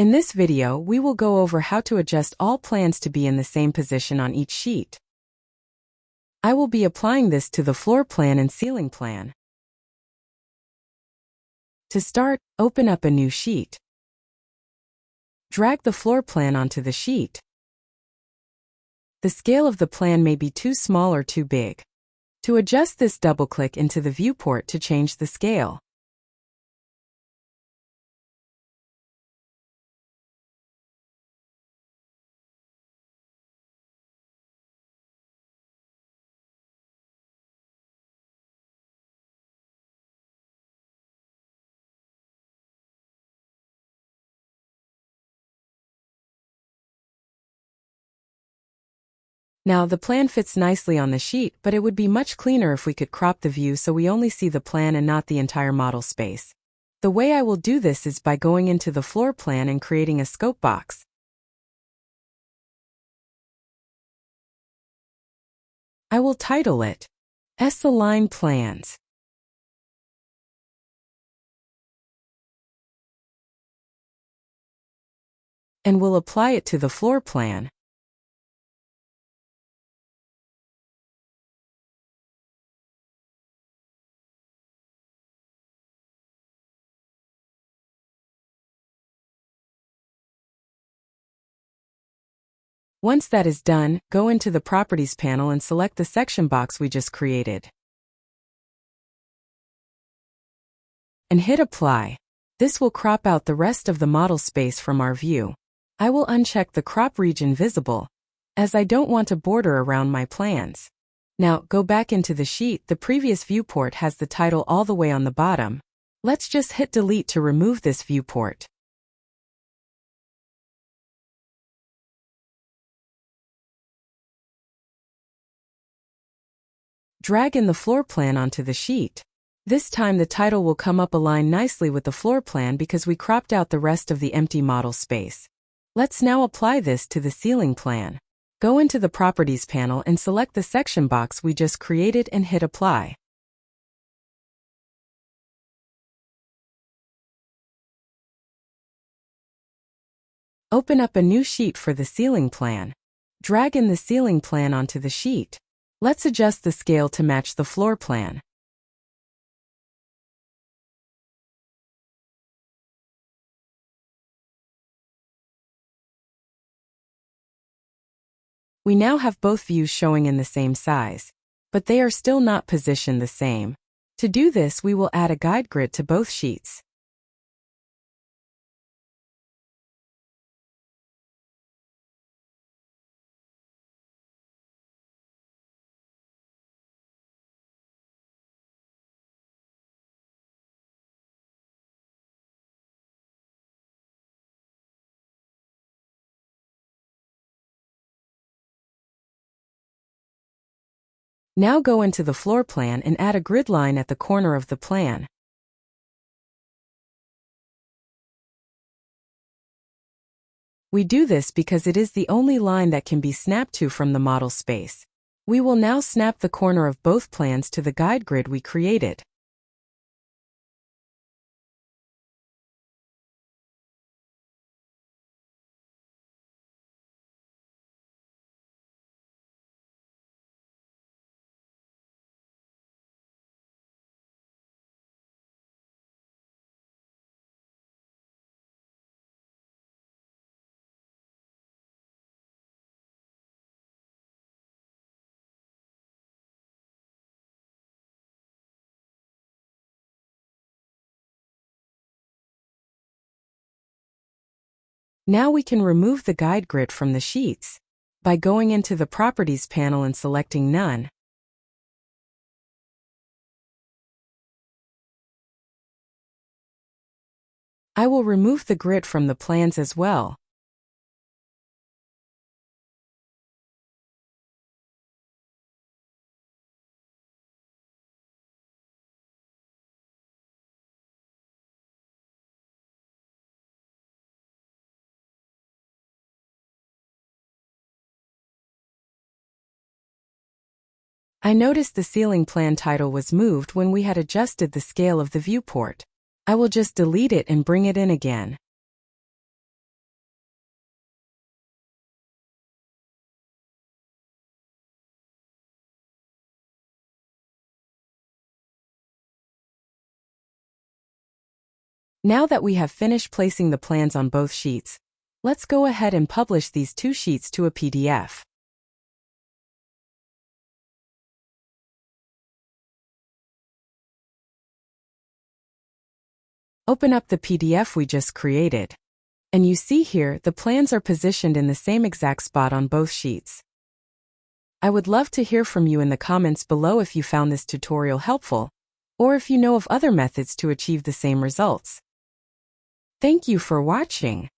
In this video, we will go over how to adjust all plans to be in the same position on each sheet. I will be applying this to the floor plan and ceiling plan. To start, open up a new sheet. Drag the floor plan onto the sheet. The scale of the plan may be too small or too big. To adjust this, double-click into the viewport to change the scale. Now the plan fits nicely on the sheet, but it would be much cleaner if we could crop the view so we only see the plan and not the entire model space. The way I will do this is by going into the floor plan and creating a scope box. I will title it S-Align Plans. And will apply it to the floor plan. Once that is done, go into the Properties panel and select the section box we just created. And hit Apply. This will crop out the rest of the model space from our view. I will uncheck the crop region visible, as I don't want a border around my plans. Now, go back into the sheet. The previous viewport has the title all the way on the bottom. Let's just hit Delete to remove this viewport. Drag in the floor plan onto the sheet. This time the title will come up aligned nicely with the floor plan because we cropped out the rest of the empty model space. Let's now apply this to the ceiling plan. Go into the Properties panel and select the section box we just created and hit Apply. Open up a new sheet for the ceiling plan. Drag in the ceiling plan onto the sheet. Let's adjust the scale to match the floor plan. We now have both views showing in the same size, but they are still not positioned the same. To do this, we will add a guide grid to both sheets. Now go into the floor plan and add a grid line at the corner of the plan. We do this because it is the only line that can be snapped to from the model space. We will now snap the corner of both plans to the guide grid we created. Now we can remove the guide grid from the sheets by going into the Properties panel and selecting None. I will remove the grid from the plans as well. I noticed the ceiling plan title was moved when we had adjusted the scale of the viewport. I will just delete it and bring it in again. Now that we have finished placing the plans on both sheets, let's go ahead and publish these two sheets to a PDF. Open up the PDF we just created. And you see here, the plans are positioned in the same exact spot on both sheets. I would love to hear from you in the comments below if you found this tutorial helpful, or if you know of other methods to achieve the same results. Thank you for watching.